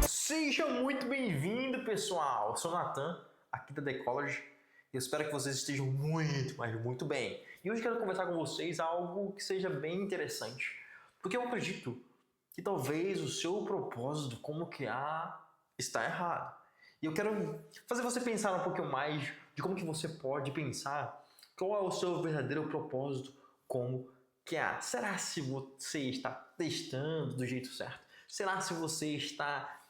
Seja muito bem-vindo, pessoal! Eu sou o Nathan, aqui da The Ecology, e eu espero que vocês estejam muito, mas muito bem. E hoje quero conversar com vocês algo que seja bem interessante, porque eu acredito que talvez o seu propósito como criar está errado. E eu quero fazer você pensar um pouquinho mais de como que você pode pensar qual é o seu verdadeiro propósito como criar. Será se você está testando do jeito certo? Será se você está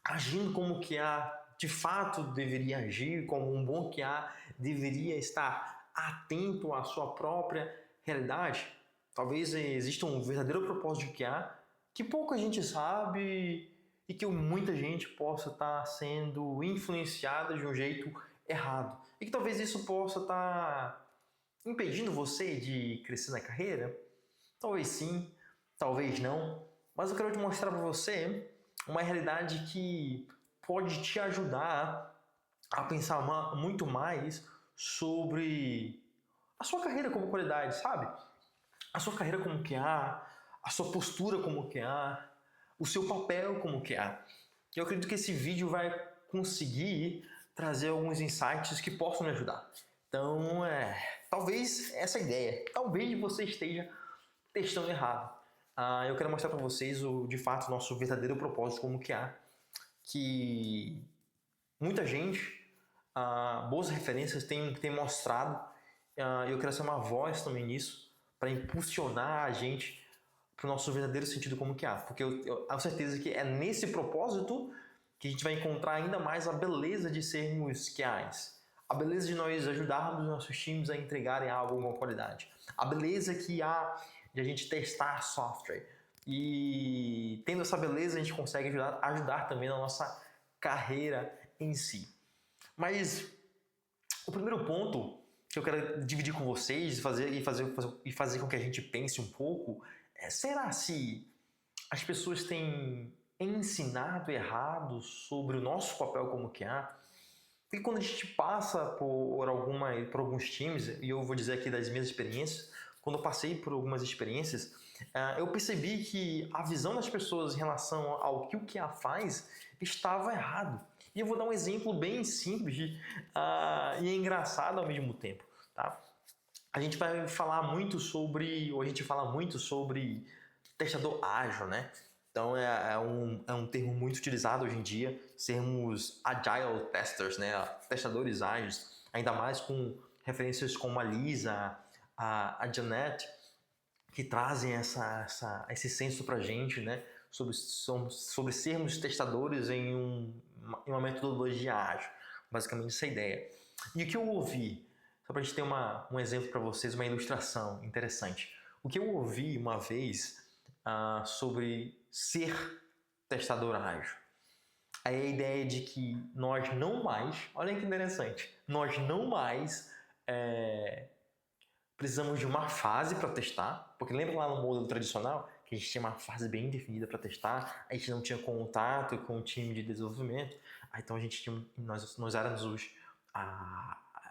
agindo como QA de fato deveria agir, como um bom QA deveria estar atento à sua própria realidade? Talvez exista um verdadeiro propósito de QA que pouca gente sabe e que muita gente possa estar sendo influenciada de um jeito errado. E que talvez isso possa estar impedindo você de crescer na carreira? Talvez sim, talvez não. Mas eu quero te mostrar para você uma realidade que pode te ajudar a pensar muito mais sobre a sua carreira como qualidade, sabe? A sua carreira como QA, a sua postura como QA, o seu papel como QA. Eu acredito que esse vídeo vai conseguir trazer alguns insights que possam me ajudar. Então, talvez essa ideia, talvez você esteja testando errado. Eu quero mostrar para vocês de fato, nosso verdadeiro propósito como QA, que muita gente, boas referências têm mostrado, eu quero ser uma voz também nisso, para impulsionar a gente para o nosso verdadeiro sentido como QA, porque eu tenho certeza que é nesse propósito que a gente vai encontrar ainda mais a beleza de sermos QAs, a beleza de nós ajudarmos nossos times a entregarem algo com qualidade, a beleza que há de a gente testar software. E tendo essa beleza, a gente consegue ajudar também na nossa carreira em si. Mas o primeiro ponto que eu quero dividir com vocês e fazer com que a gente pense um pouco é: será se as pessoas têm ensinado errado sobre o nosso papel como QA? Porque quando a gente passa por alguns times, e eu vou dizer aqui das minhas experiências, quando eu passei por algumas experiências, eu percebi que a visão das pessoas em relação ao que o QA faz estava errado. E eu vou dar um exemplo bem simples e engraçado ao mesmo tempo. Tá? A gente vai falar muito sobre testador ágil, né? Então é um termo muito utilizado hoje em dia, sermos agile testers, né? Testadores ágeis, ainda mais com referências como a Lisa, a Janet, que trazem esse senso para a gente, né? sobre sermos testadores em uma metodologia ágil, basicamente essa ideia. E o que eu ouvi, só para a gente ter um exemplo para vocês, uma ilustração interessante. O que eu ouvi uma vez sobre ser testador ágil é a ideia de que nós não mais, olha que interessante, nós não mais precisamos de uma fase para testar, porque lembra lá no modelo tradicional que a gente tinha uma fase bem definida para testar, a gente não tinha contato com o time de desenvolvimento, então nós éramos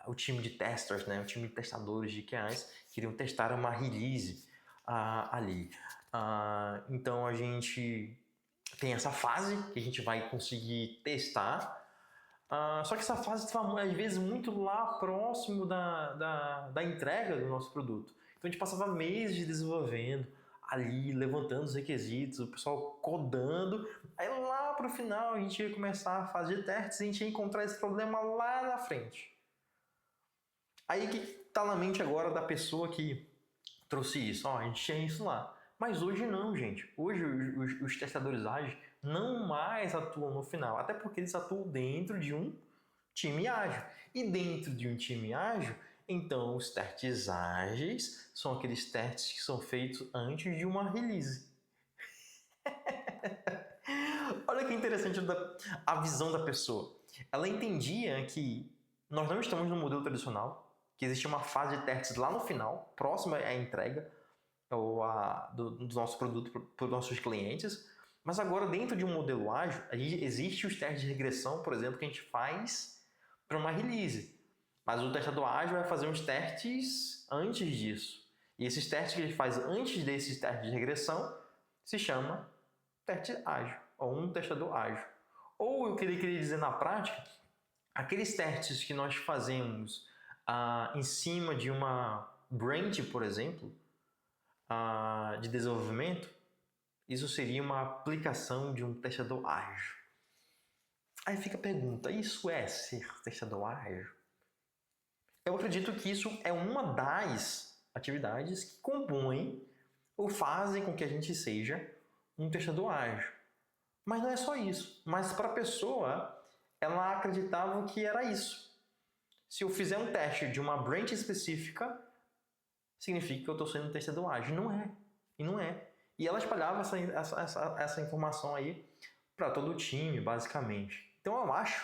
o time de testers, né? O time de testadores de QAs queriam testar uma release ali. Então a gente tem essa fase que a gente vai conseguir testar. Só que essa fase está às vezes muito lá próximo da entrega do nosso produto. Então a gente passava meses desenvolvendo ali, levantando os requisitos, o pessoal codando. Aí lá para o final a gente ia começar a fase de testes e a gente ia encontrar esse problema lá na frente. Aí que está na mente agora da pessoa que trouxe isso. A gente tinha isso lá. Mas hoje não, gente. Hoje os testadores ágeis não mais atuam no final. Até porque eles atuam dentro de um time ágil. E dentro de um time ágil, então os testes ágeis são aqueles testes que são feitos antes de uma release. Olha que interessante a visão da pessoa. Ela entendia que nós não estamos no modelo tradicional, que existe uma fase de testes lá no final, próxima à entrega do nosso produto para os nossos clientes, mas agora dentro de um modelo ágil, existe os testes de regressão, por exemplo, que a gente faz para uma release. Mas o testador ágil vai fazer uns testes antes disso. E esses testes que ele faz antes desses testes de regressão se chama teste ágil, ou um testador ágil. Ou eu queria dizer na prática, aqueles testes que nós fazemos em cima de uma branch, por exemplo, de desenvolvimento, isso seria uma aplicação de um testador ágil. Aí fica a pergunta, isso é ser testador ágil? Eu acredito que isso é uma das atividades que compõem ou fazem com que a gente seja um testador ágil. Mas não é só isso. Mas para a pessoa, ela acreditava que era isso. Se eu fizer um teste de uma branch específica, significa que eu estou sendo um testador ágil. Não é. E não é. E ela espalhava essa informação aí para todo o time, basicamente. Então eu acho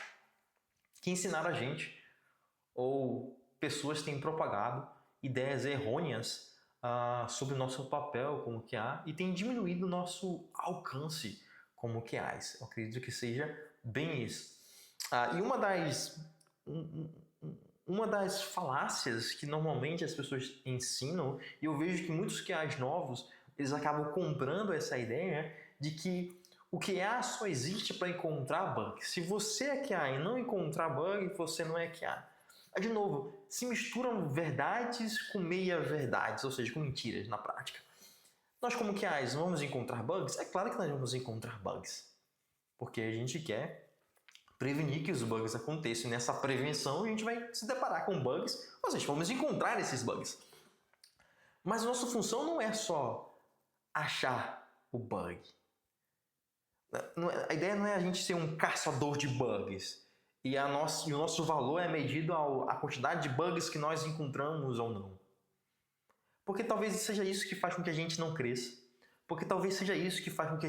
que ensinaram a gente, ou pessoas têm propagado ideias errôneas sobre o nosso papel como QA e tem diminuído o nosso alcance como QAs. Eu acredito que seja bem isso. E uma das falácias que normalmente as pessoas ensinam, e eu vejo que muitos QAs novos, eles acabam comprando essa ideia de que o QA só existe para encontrar bug. Se você é QA e não encontrar bug, você não é QA. De novo, se misturam verdades com meia-verdades, ou seja, com mentiras na prática. Nós, como QAs, vamos encontrar bugs? É claro que nós vamos encontrar bugs, porque a gente quer prevenir que os bugs aconteçam. Nessa prevenção, a gente vai se deparar com bugs, ou seja, vamos encontrar esses bugs. Mas a nossa função não é só achar o bug. A ideia não é a gente ser um caçador de bugs. E o nosso valor é medido à quantidade de bugs que nós encontramos ou não. Porque talvez seja isso que faz com que a gente não cresça. Porque talvez seja isso que faz com que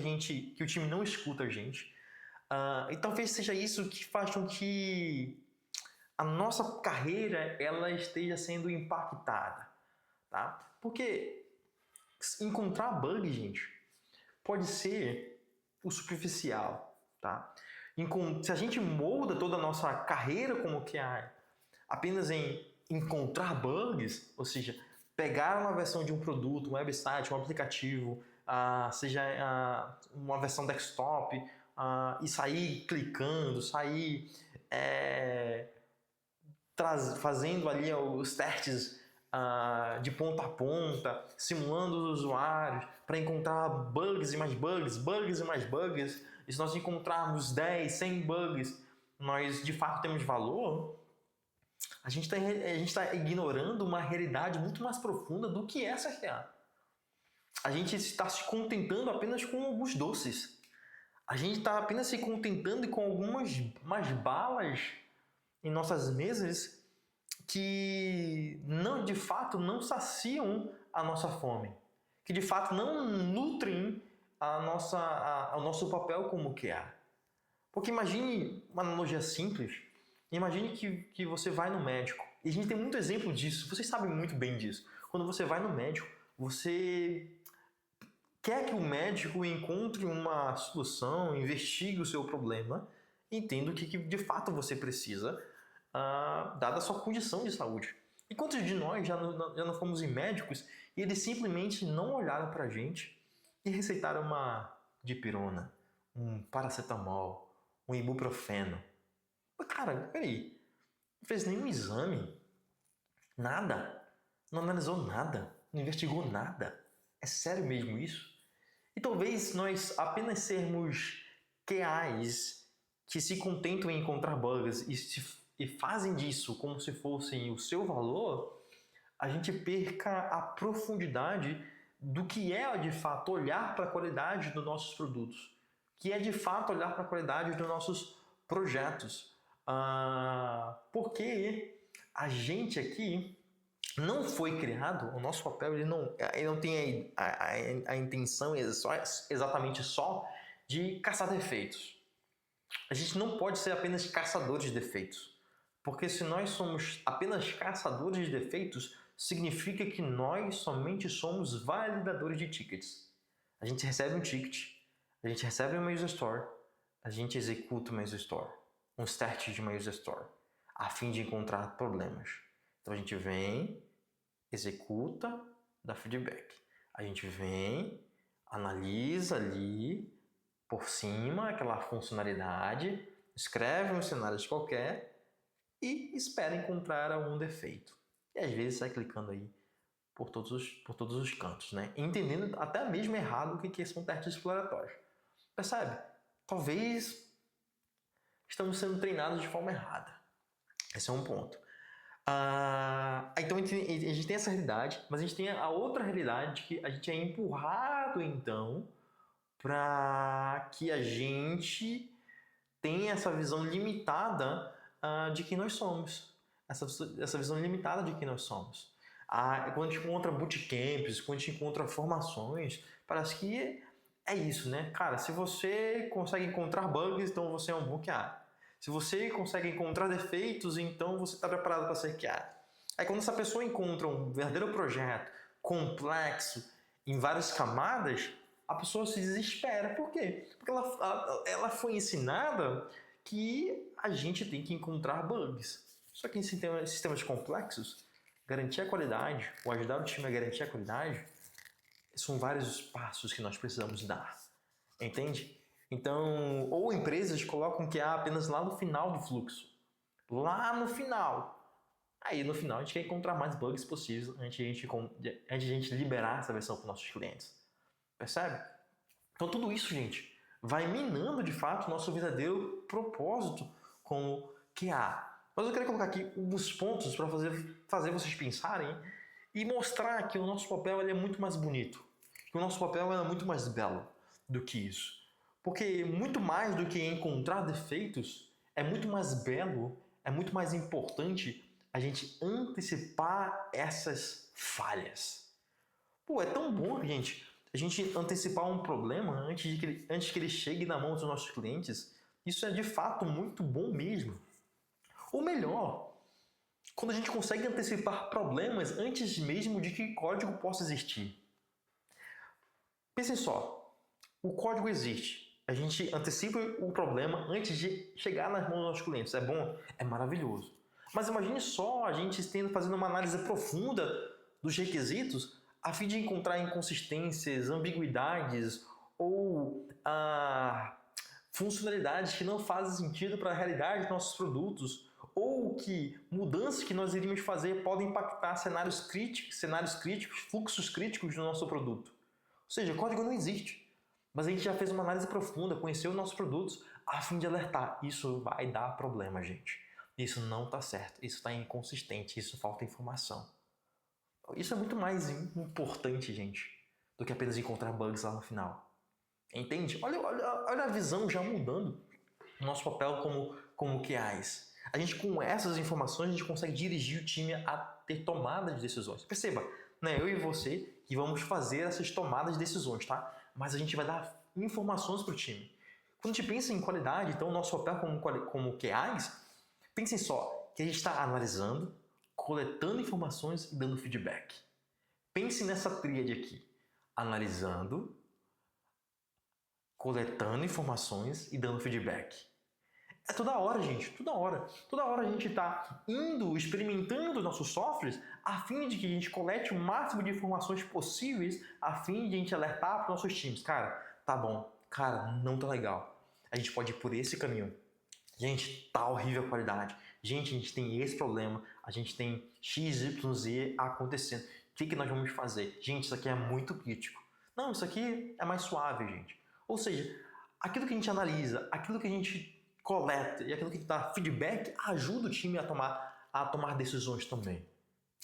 o time não escuta a gente. E talvez seja isso que faz com que a nossa carreira ela esteja sendo impactada. Tá? Porque encontrar bug, gente, pode ser o superficial. Tá? Se a gente molda toda a nossa carreira como QA apenas em encontrar bugs, ou seja, pegar uma versão de um produto, um website, um aplicativo, seja uma versão desktop, e sair clicando, sair fazendo ali os testes de ponta a ponta, simulando os usuários para encontrar bugs e mais bugs, bugs e mais bugs. E se nós encontrarmos 10, 100 bugs, nós de fato temos valor, a gente está ignorando uma realidade muito mais profunda do que essa QA. A gente está se contentando apenas com alguns doces. A gente está apenas se contentando com algumas balas em nossas mesas que de fato não saciam a nossa fome, que de fato não nutrem o nosso papel como QA. Porque imagine uma analogia simples, imagine que você vai no médico, e a gente tem muito exemplo disso, vocês sabem muito bem disso. Quando você vai no médico, você quer que o médico encontre uma solução, investigue o seu problema, entenda o que de fato você precisa, dada a sua condição de saúde. E quantos de nós já não fomos em médicos e eles simplesmente não olharam pra gente e receitaram uma dipirona, um paracetamol, um ibuprofeno? Mas, cara, peraí, não fez nenhum exame, nada, não analisou nada, não investigou nada. É sério mesmo isso? E talvez nós apenas sermos QAs que se contentam em encontrar bugs e fazem disso como se fossem o seu valor, a gente perca a profundidade do que é de fato olhar para a qualidade dos nossos produtos, que é de fato olhar para a qualidade dos nossos projetos. Porque a gente aqui não foi criado, o nosso papel ele não tem a intenção exatamente só de caçar defeitos. A gente não pode ser apenas caçadores de defeitos. Porque se nós somos apenas caçadores de defeitos, significa que nós somente somos validadores de tickets. A gente recebe um ticket, a gente recebe uma user story, a gente executa uma user story, um start de uma user story. a fim de encontrar problemas. Então a gente vem, executa, dá feedback. A gente vem, analisa ali por cima aquela funcionalidade, escreve um cenário qualquer e espera encontrar algum defeito. E às vezes sai clicando aí por todos os cantos, né? Entendendo até mesmo errado o que são testes exploratórios. Percebe? Talvez estamos sendo treinados de forma errada. Esse é um ponto. Então a gente tem essa realidade, mas a gente tem a outra realidade que a gente é empurrado então para que a gente tenha essa visão limitada de quem nós somos. Essa visão limitada de quem nós somos. Quando a gente encontra bootcamps, quando a gente encontra formações, parece que é isso, né? Cara, se você consegue encontrar bugs, então você é um bom QA. Se você consegue encontrar defeitos, então você está preparado para ser QA. Aí quando essa pessoa encontra um verdadeiro projeto complexo, em várias camadas, a pessoa se desespera. Por quê? Porque ela foi ensinada que a gente tem que encontrar bugs. Só que em sistemas complexos, garantir a qualidade, ou ajudar o time a garantir a qualidade, são vários os passos que nós precisamos dar. Entende? Então, ou empresas colocam QA apenas lá no final do fluxo. Lá no final. Aí no final a gente quer encontrar mais bugs possíveis antes de a gente liberar essa versão para os nossos clientes. Percebe? Então tudo isso, gente, vai minando de fato o nosso verdadeiro propósito como QA. Mas eu quero colocar aqui alguns pontos para fazer vocês pensarem e mostrar que o nosso papel ele é muito mais bonito. Que o nosso papel é muito mais belo do que isso. Porque muito mais do que encontrar defeitos, é muito mais belo, é muito mais importante a gente antecipar essas falhas. Pô, é tão bom, gente, a gente antecipar um problema antes que ele chegue na mão dos nossos clientes. Isso é de fato muito bom mesmo. Ou melhor, quando a gente consegue antecipar problemas antes mesmo de que código possa existir. Pensem só, o código existe. A gente antecipa o problema antes de chegar nas mãos dos nossos clientes. É bom? É maravilhoso. Mas imagine só a gente fazendo uma análise profunda dos requisitos a fim de encontrar inconsistências, ambiguidades ou funcionalidades que não fazem sentido para a realidade dos nossos produtos ou que mudanças que nós iríamos fazer podem impactar cenários críticos, fluxos críticos do nosso produto. Ou seja, o código não existe. Mas a gente já fez uma análise profunda, conheceu os nossos produtos, a fim de alertar. Isso vai dar problema, gente. Isso não está certo, isso está inconsistente, isso falta informação. Isso é muito mais importante, gente, do que apenas encontrar bugs lá no final. Entende? Olha a visão já mudando o nosso papel como QAs. A gente, com essas informações, a gente consegue dirigir o time a ter tomada de decisões. Perceba, né? Eu e você que vamos fazer essas tomadas de decisões, tá? Mas a gente vai dar informações para o time. Quando a gente pensa em qualidade, então o nosso papel como QAs, pensem só que a gente está analisando, coletando informações e dando feedback. Pense nessa tríade aqui. Analisando, coletando informações e dando feedback. É toda hora, gente, toda hora. Toda hora a gente está experimentando os nossos softwares a fim de que a gente colete o máximo de informações possíveis a fim de a gente alertar para os nossos times. Cara, tá bom. Cara, não tá legal. A gente pode ir por esse caminho. Gente, tá horrível a qualidade. Gente, a gente tem esse problema. A gente tem X, Y, Z acontecendo. O que nós vamos fazer? Gente, isso aqui é muito crítico. Não, isso aqui é mais suave, gente. Ou seja, aquilo que a gente analisa, aquilo que a gente coleta e aquilo que dá feedback ajuda o time a tomar decisões também.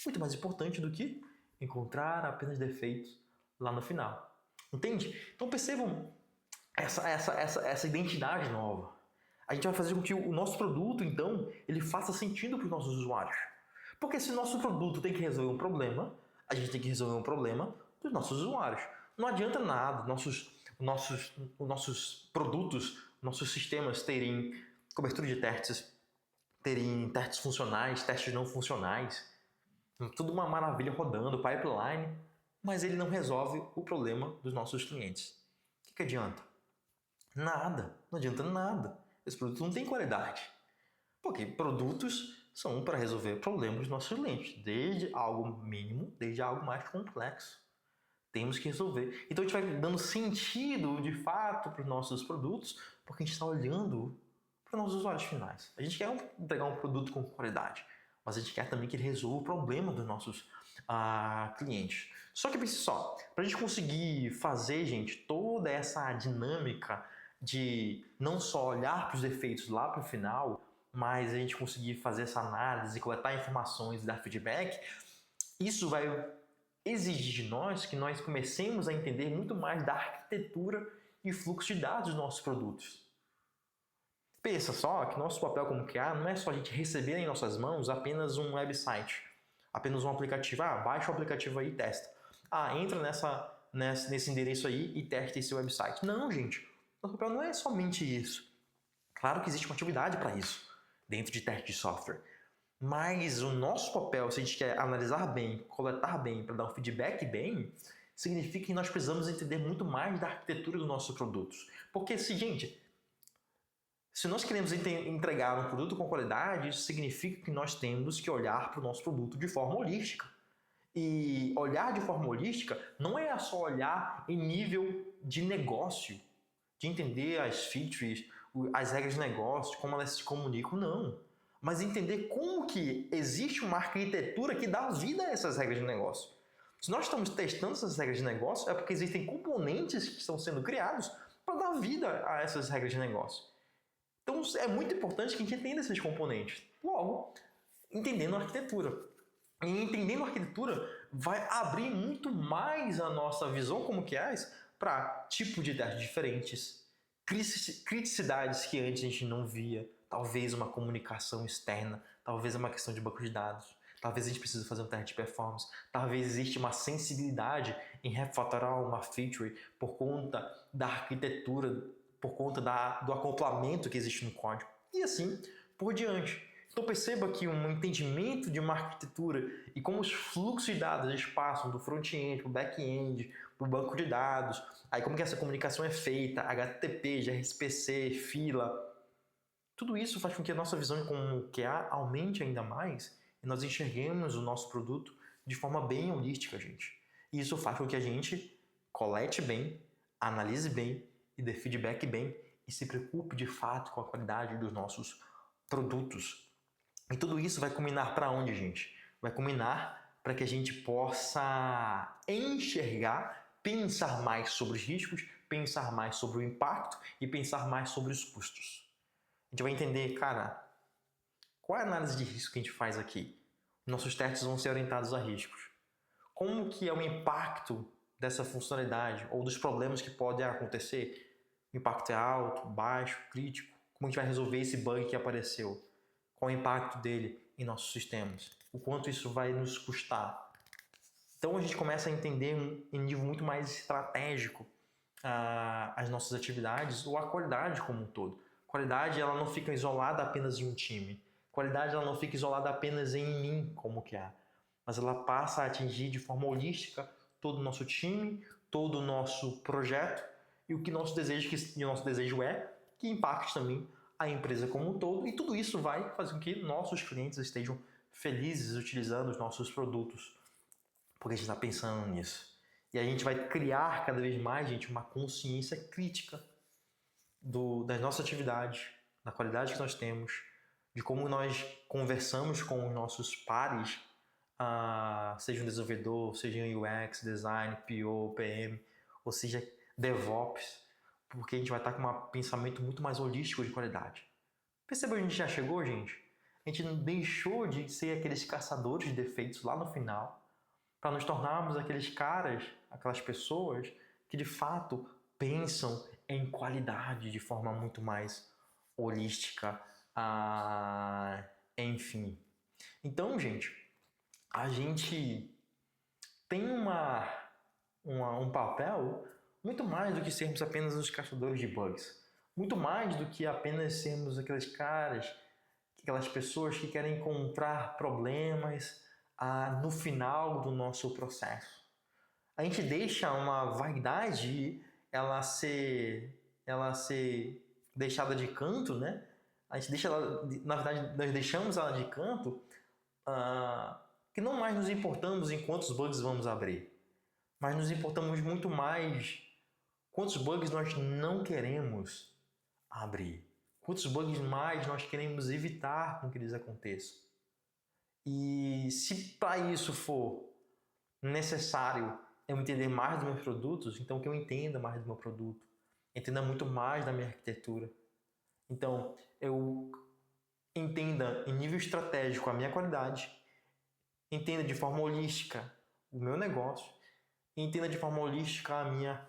Muito mais importante do que encontrar apenas defeitos lá no final. Entende? Então percebam essa identidade nova. A gente vai fazer com que o nosso produto, então, ele faça sentido para os nossos usuários. Porque se o nosso produto tem que resolver um problema, a gente tem que resolver um problema dos nossos usuários. Não adianta nada nossos produtos, nossos sistemas terem cobertura de testes, terem testes funcionais, testes não funcionais, tudo uma maravilha rodando, pipeline, mas ele não resolve o problema dos nossos clientes. O que adianta? Nada, não adianta nada. Esse produto não tem qualidade. Porque produtos são para resolver problemas dos nossos clientes, desde algo mínimo, desde algo mais complexo. Temos que resolver. Então a gente vai dando sentido, de fato, para os nossos produtos, porque a gente está olhando para os nossos usuários finais. A gente quer entregar um produto com qualidade, mas a gente quer também que ele resolva o problema dos nossos clientes. Só que pense só, para a gente conseguir fazer, gente, toda essa dinâmica de não só olhar para os defeitos lá para o final, mas a gente conseguir fazer essa análise, coletar informações e dar feedback, isso vai exigir de nós que nós comecemos a entender muito mais da arquitetura e fluxo de dados dos nossos produtos. Pensa só que nosso papel como QA não é só a gente receber em nossas mãos apenas um website, apenas um aplicativo. Baixa o aplicativo aí e testa. Entra nesse endereço aí e testa esse website. Não, gente. Nosso papel não é somente isso. Claro que existe uma atividade para isso, dentro de teste de software. Mas o nosso papel, se a gente quer analisar bem, coletar bem, para dar um feedback bem, significa que nós precisamos entender muito mais da arquitetura dos nossos produtos. Porque, se nós queremos entregar um produto com qualidade, isso significa que nós temos que olhar para o nosso produto de forma holística. E olhar de forma holística não é só olhar em nível de negócio, de entender as features, as regras de negócio, como elas se comunicam, não. Mas entender como que existe uma arquitetura que dá vida a essas regras de negócio. Se nós estamos testando essas regras de negócio, é porque existem componentes que estão sendo criados para dar vida a essas regras de negócio. Então é muito importante que a gente entenda esses componentes. Logo, entendendo a arquitetura. E entendendo a arquitetura vai abrir muito mais a nossa visão como QAs para tipo de testes diferentes, criticidades que antes a gente não via, talvez uma comunicação externa, talvez uma questão de banco de dados, talvez a gente precise fazer um teste de performance, talvez exista uma sensibilidade em refatorar uma feature por conta da arquitetura, por conta do acoplamento que existe no código, e assim por diante. Então perceba que um entendimento de uma arquitetura e como os fluxos de dados eles passam do front-end para o back-end, para o banco de dados, aí como que essa comunicação é feita, HTTP, gRPC, fila, tudo isso faz com que a nossa visão como QA aumente ainda mais e nós enxerguemos o nosso produto de forma bem holística, gente. E isso faz com que a gente colete bem, analise bem e dê feedback bem e se preocupe de fato com a qualidade dos nossos produtos. E tudo isso vai culminar para onde, gente? Vai culminar para que a gente possa enxergar, pensar mais sobre os riscos, pensar mais sobre o impacto e pensar mais sobre os custos. A gente vai entender, cara, qual é a análise de risco que a gente faz aqui? Nossos testes vão ser orientados a riscos. Como que é o impacto dessa funcionalidade ou dos problemas que podem acontecer? O impacto é alto, baixo, crítico? Como a gente vai resolver esse bug que apareceu? Qual o impacto dele em nossos sistemas? O quanto isso vai nos custar? Então a gente começa a entender em nível muito mais estratégico as nossas atividades ou a qualidade como um todo. Qualidade ela não fica isolada apenas em um time. Qualidade ela não fica isolada apenas em mim como QA, mas ela passa a atingir de forma holística todo o nosso time, todo o nosso projeto e o que nosso desejo é que impacte também a empresa como um todo, e tudo isso vai fazer com que nossos clientes estejam felizes utilizando os nossos produtos, porque a gente está pensando nisso. E a gente vai criar cada vez mais, gente, uma consciência crítica das nossas atividades, da qualidade que nós temos, de como nós conversamos com os nossos pares, seja um desenvolvedor, seja um UX, design, PO, PM, ou seja, DevOps, porque a gente vai estar com um pensamento muito mais holístico de qualidade. Percebeu onde a gente já chegou, gente? A gente não deixou de ser aqueles caçadores de defeitos lá no final para nos tornarmos aqueles caras, aquelas pessoas que de fato pensam em qualidade de forma muito mais holística, enfim. Então, gente, a gente tem um papel muito mais do que sermos apenas os caçadores de bugs. Muito mais do que apenas sermos aqueles caras, aquelas pessoas que querem encontrar problemas no final do nosso processo. A gente deixa uma vaidade ela ser deixada de canto, né? a gente deixa ela, na verdade, nós deixamos ela de canto, que não mais nos importamos em quantos bugs vamos abrir, mas nos importamos muito mais quantos bugs nós não queremos abrir, quantos bugs mais nós queremos evitar com que eles aconteçam. E se para isso for necessário eu entender mais dos meus produtos, então que eu entenda mais do meu produto, entenda muito mais da minha arquitetura. Então, eu entenda em nível estratégico a minha qualidade, entenda de forma holística o meu negócio, e entenda de forma holística a minha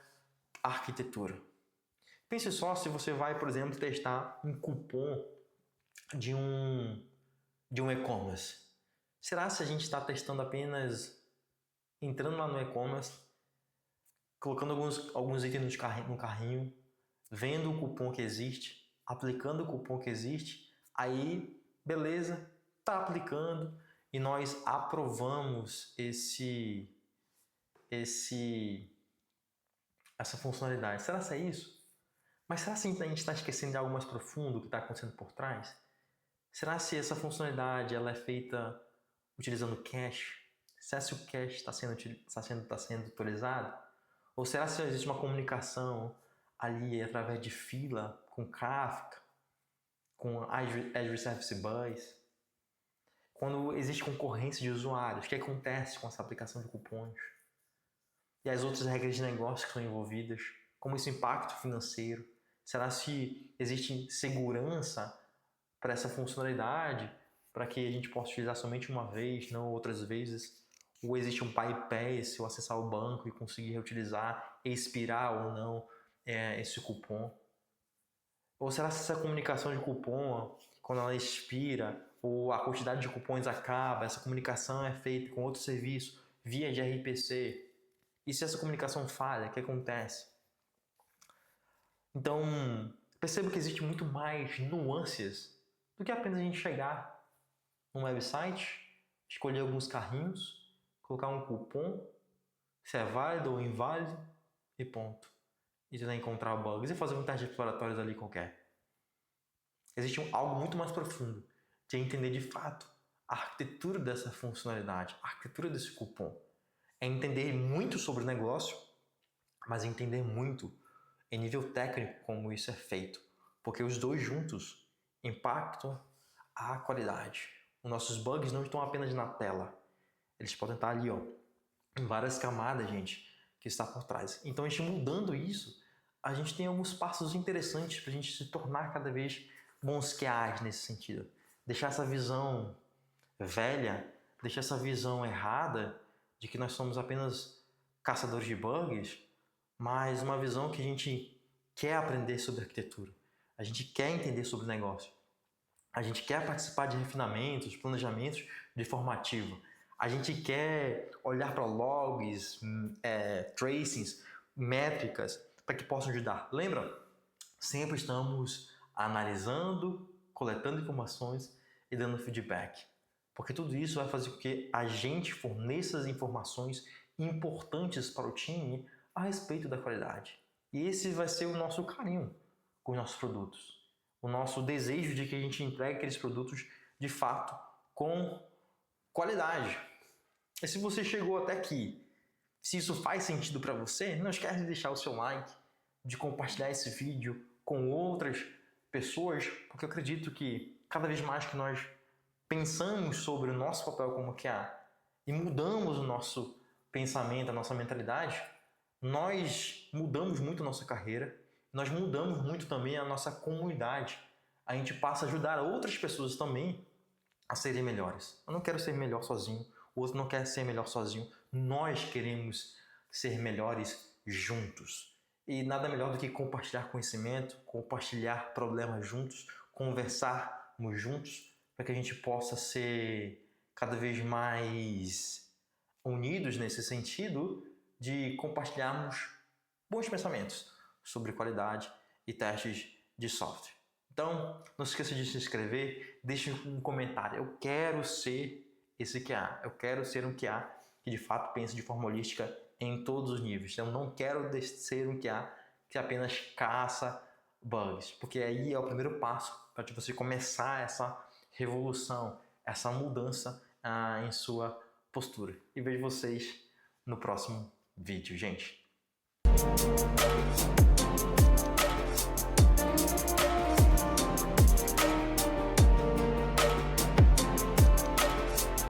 arquitetura. Pense só se você vai, por exemplo, testar um cupom de um e-commerce. Será se a gente está testando apenas entrando lá no e-commerce, colocando alguns itens no carrinho, vendo o cupom que existe, aplicando o cupom que existe, aí, beleza, está aplicando e nós aprovamos essa funcionalidade. Será que é isso? Mas será que a gente está esquecendo de algo mais profundo que está acontecendo por trás? Será se essa funcionalidade ela é feita utilizando cache? Será se o cache está sendo atualizado? Ou será se existe uma comunicação ali através de fila com Kafka, com Azure Service Bus? Quando existe concorrência de usuários, o que acontece com essa aplicação de cupons? E as outras regras de negócio que são envolvidas? Como esse impacto financeiro? Será se existe segurança para essa funcionalidade, para que a gente possa utilizar somente uma vez, não outras vezes? Ou existe um bypass se eu acessar o banco e conseguir reutilizar, expirar ou não esse cupom? Ou será que essa comunicação de cupom, quando ela expira, ou a quantidade de cupons acaba, essa comunicação é feita com outro serviço, via gRPC? E se essa comunicação falha, o que acontece? Então, percebo que existe muito mais nuances do que apenas a gente chegar num website, escolher alguns carrinhos, colocar um cupom, se é válido ou inválido, e ponto. E tentar encontrar bugs e fazer um teste exploratório ali qualquer. Existe algo muito mais profundo de entender de fato a arquitetura dessa funcionalidade, a arquitetura desse cupom. É entender muito sobre o negócio, mas entender muito em nível técnico como isso é feito, porque os dois juntos impactam a qualidade. Os nossos bugs não estão apenas na tela, eles podem estar ali, em várias camadas, gente, que está por trás. Então, a gente mudando isso, a gente tem alguns passos interessantes para a gente se tornar cada vez bons QAs nesse sentido. Deixar essa visão velha, deixar essa visão errada de que nós somos apenas caçadores de bugs, mas uma visão que a gente quer aprender sobre arquitetura, a gente quer entender sobre negócio, a gente quer participar de refinamentos, planejamentos de formativa, a gente quer olhar para logs, tracings, métricas para que possam ajudar. Lembra? Sempre estamos analisando, coletando informações e dando feedback, porque tudo isso vai fazer com que a gente forneça as informações importantes para o time a respeito da qualidade. E esse vai ser o nosso carinho com os nossos produtos. O nosso desejo de que a gente entregue aqueles produtos de fato com qualidade. E se você chegou até aqui, se isso faz sentido para você, não esquece de deixar o seu like, de compartilhar esse vídeo com outras pessoas, porque eu acredito que cada vez mais que nós pensamos sobre o nosso papel como QA e mudamos o nosso pensamento, a nossa mentalidade, nós mudamos muito a nossa carreira, nós mudamos muito também a nossa comunidade. A gente passa a ajudar outras pessoas também a serem melhores. Eu não quero ser melhor sozinho, o outro não quer ser melhor sozinho. Nós queremos ser melhores juntos. E nada melhor do que compartilhar conhecimento, compartilhar problemas juntos, conversarmos juntos, para que a gente possa ser cada vez mais unidos nesse sentido de compartilharmos bons pensamentos sobre qualidade e testes de software. Então, não se esqueça de se inscrever, deixe um comentário. Eu quero ser esse QA. Eu quero ser um QA que de fato pense de forma holística em todos os níveis. Eu não quero ser um QA que apenas caça bugs, porque aí é o primeiro passo para você começar essa revolução, essa mudança em sua postura. E vejo vocês no próximo vídeo, gente.